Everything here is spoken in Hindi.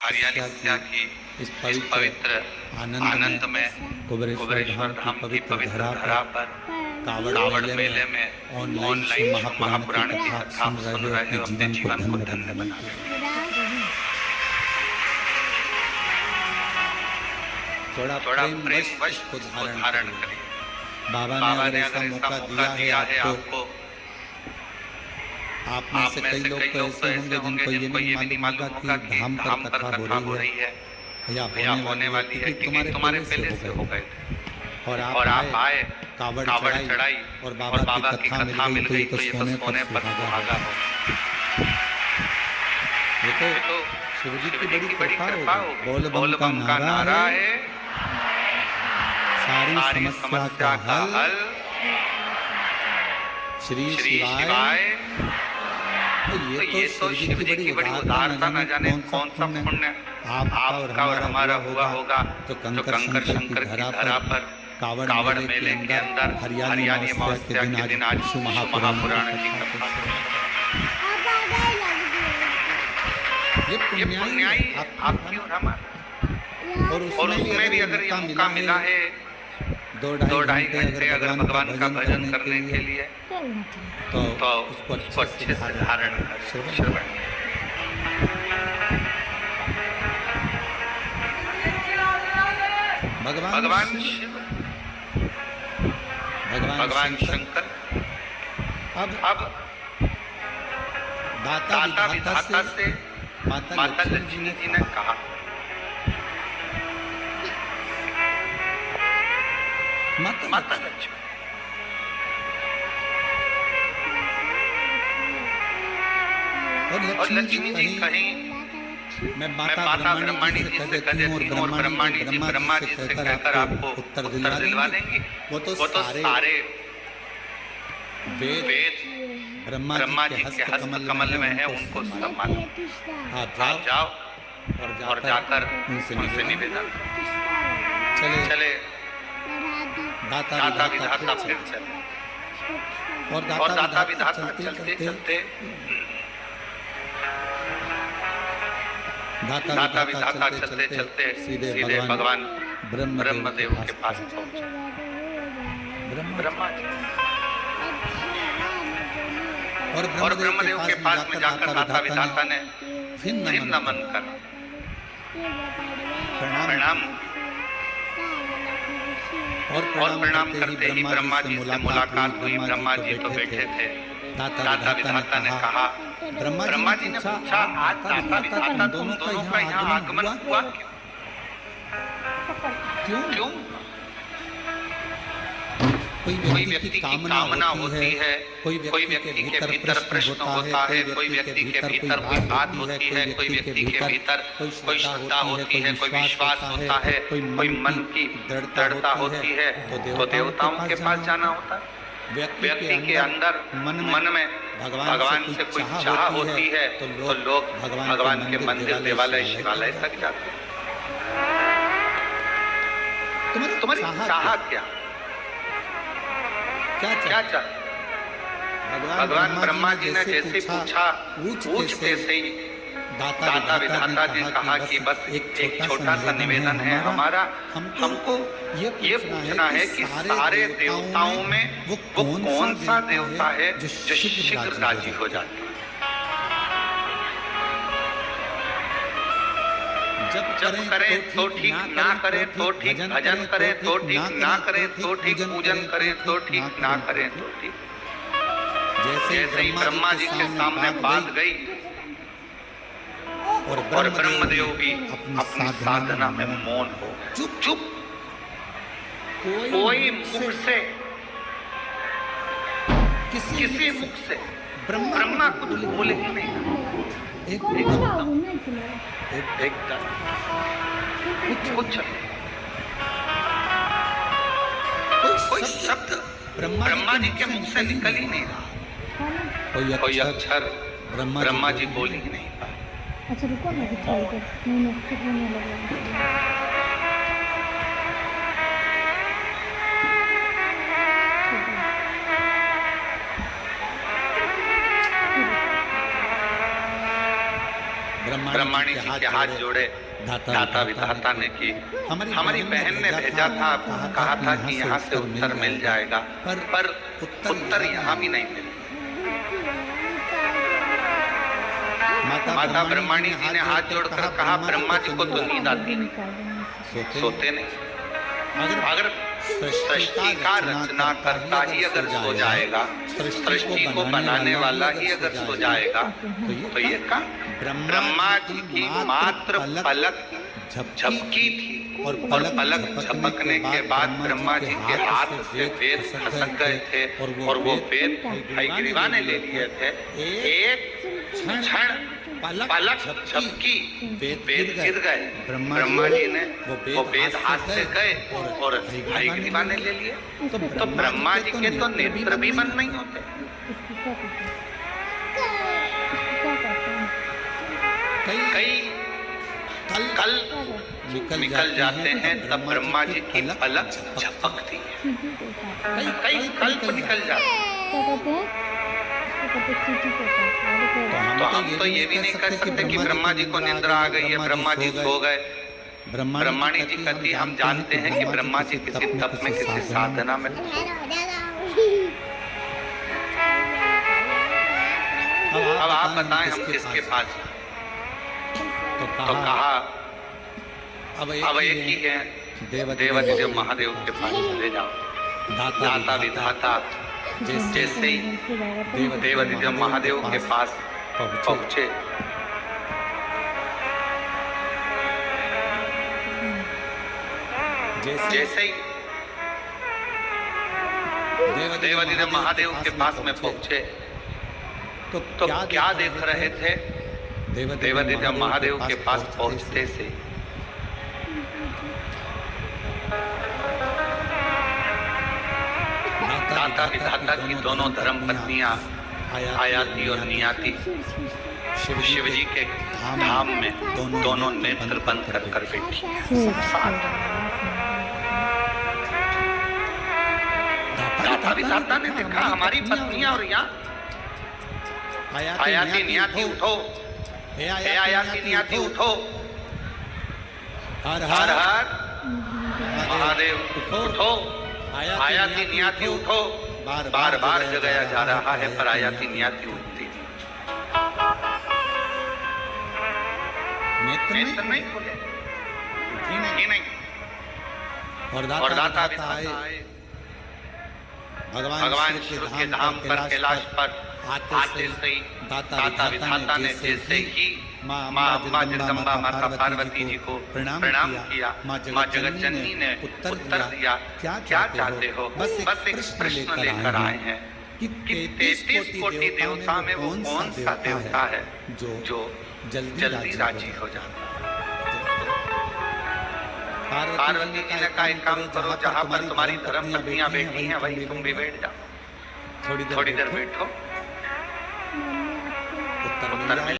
तपस्या की इस इस पवित्र आनंद में कुबेरेश्वर धाम की पवित्र धरा पर कावड़ मेले में ऑनलाइन महापुराण की कथा आप सुन रहे हो, अपने जीवन को धन्य बना रहे हो। थोड़ा प्रेम वश इसको उसको धारण धारण करिए। करिए। बाबा ने अगर ऐसा मौका दिया है आपको, आप में से कई लोग तो ऐसे होंगे जिनको ये नहीं मालूम होगा कि धाम पर कथा हो रही है या होने वाली है, क्योंकि तुम्हारे पहले से हो गए थे और और आप आए, कावड़ कावड़ चढ़ाई चढ़ाई और और बाबा की कथा मिल गई तो ये तो सोने पर सुहागा हो। ये तो शिव जी की बड़ी कृपा हो। बोल बम का नारा है, सारी समस्या का हल, श्री शिवाय। तो ये तो शिव जी की बड़ी उदारता, न जाने कौन सा पुण्य आपका और हमारा हुआ होगा जो कंकर शंकर की धरा पर कावड़ मेले के अंदर हरियाली अमावस्या के दिन आज शिव महापुराण की कथा। ये पुण्याई आपकी और हमारा, और उसमें भी अगर ये मौका मिला है 2-2.5 घंटे अगर भगवान का भजन करने के लिए, तो उसको अच्छे से धारण करें, श्रवण। भगवान शिव, भगवान शंकर अब दाता विधाता से माता लक्ष्मी जी ने कहा, माता लक्ष्मी, और लक्ष्मी जी कहीं मैं माता ब्रह्माणी जी से कह देती हूँ और ब्रह्माणी जी ब्रह्मा जी से कहकर आपको उत्तर दिलवा देंगी। वो तो सारे वेद ब्रह्मा जी के हस्त कमल में है, उनको सब मालूम। आप जाओ और जाकर उनसे निवेदन। चले दाता विधाता फिर चले, और दाता विधाता चलते चलते दाता विधाता चलते चलते सीधे भगवान ब्रह्मदेव के पास पहुंचे। ब्रह्मा जी और ब्रह्मदेव के पास में जाकर दाता विधाता ने फिर नमन कर प्रणाम, और प्रणाम करते ही ब्रह्मा जी से मुलाकात हुई। ब्रह्मा जी तो बैठे थे। दाता विधाता ने कहा, ब्रह्मा जी ने पूछा, आज दाता विधाता तुम दोनों का यहाँ आगमन हुआ क्यों? कोई व्यक्ति की कामना होती है, कोई व्यक्ति के भीतर प्रश्न होता है, कोई व्यक्ति के भीतर कोई बात होती है, कोई व्यक्ति के भीतर कोई श्रद्धा होती है, कोई विश्वास होता है, कोई मन की दृढ़ता होती है, तो देवताओं के पास जाना होता है। व्यक्ति के अंदर मन में भगवान से कोई चाह होती है तो लोग भगवान के मंदिर, देवालय, शिवालय तक जाते हैं। तुम्हारी चाह क्या चाह? भगवान ब्रह्मा जी ने जैसे पूछा, पूछते से ही दाता विधाता ने कहा कि बस एक छोटा सा निवेदन है हमारा, हमको ये पूछना है कि सारे देवताओं में वो कौन सा देवता है जो शीघ्र राजी हो जाता है? जब करे तो ठीक, ना करे तो ठीक, भजन करे तो ठीक, ना करे तो ठीक, पूजन करे तो ठीक, ना करे तो ठीक। जैसे ही ब्रह्मा जी के सामने बात गई और ब्रह्मदेव भी अपनी साधना में मौन हो, चुप। कोई मुख से, किसी मुख से ब्रह्मा कुछ बोले ही नहीं। एकदम कुछ कोई शब्द ब्रह्मा जी के मुख से निकल ही नहीं रहा, कोई अक्षर ब्रह्मा जी बोल ही नहीं पाए। अच्छा रुको ना, फिर होने लगा। ब्रह्माणी जी के हाथ जोड़े दाता विधाता ने की। हमारी बहन ने भेजा था, कहा था कि यहाँ से उत्तर मिल जाएगा, पर उत्तर यहाँ भी नहीं मिला। माता ब्रह्माणी जी ने हाथ जोड़कर कहा, ब्रह्मा जी को तो नींद आती नहीं, सोते नहीं। अगर सृष्टि का रचना करता ही अगर सो जाएगा, सृष्टि को बनाने वाला ही अगर सो जाएगा, तो ये का ब्रह्मा जी की मात्र पलक झपकी थी और पलक झपकने के बाद ब्रह्मा जी के हाथ से वेद खसक गए थे और वो वेद हयग्रीवा ने ले लिए थे। एक क्षण पलक झपकी वेद गिर गए। ब्रह्मा जी ने वो वेद हाथ से गए और हयग्रीवा ने ले लिए। तो ब्रह्मा जी के तो नेत्र भी बंद नहीं होते। कई कल निकल जाते हैं तब ब्रह्मा जी की पलक झपकती है। कई कल्प निकल जाते हैं। तो हम तो ये भी नहीं कह सकते कि ब्रह्मा जी को निंद्रा आ गई है, ब्रह्मा जी सो गए। ब्रह्माणी जी कहती, हम जानते हैं कि ब्रह्मा जी किसी तप में, किसी साधना में। अब आप बताएं हम किसके पास? तो कहा अब एक ही है, देवाधिदेव महादेव के पास चले जाओ। दाता विधाता जैसे ही देवाधिदेव महादेव के पास पहुंचे, जैसे ही देवाधिदेव महादेव के पास में पहुंचे तो क्या देख रहे थे? देवाधिदेव महादेव के पास पहुंचते से दाता विधाता की दोनों धर्म पत्नियां आयाती और नियाती शिव जी के धाम में दोनों नेत्र बंद कर बैठी। दाता विधाता ने देखा हमारी पत्नियां, और यहाँ आयाती नियाती उठो, आयाती नियाती उठो, हर हर महादेव उठो, आयाती नियाती उठो। बार बार जगाया जा रहा है पर आयाती नियाती उठती नेत्र नहीं खुले, नहीं। और दाता आए भगवान शिव के धाम पर, कैलाश पर आते से ही दाता विधाता ने जैसे ही माँ जगदम्बा माता पार्वती जी को प्रणाम किया, माँ जगत जननी ने उत्तर दिया, क्या चाहते हो? बस एक प्रश्न लेकर आए हैं कि 33 कोटि देवता में वो कौन सा देवता है जो जल्दी राजी हो जाता है? पार्वती जी ने कहा, एक काम करो, जहाँ पर तुम्हारी धर्म पत्नियां बैठी हैं वहीं तुम भी बैठ जाओ, थोड़ी देर बैठो, उत्तर मिल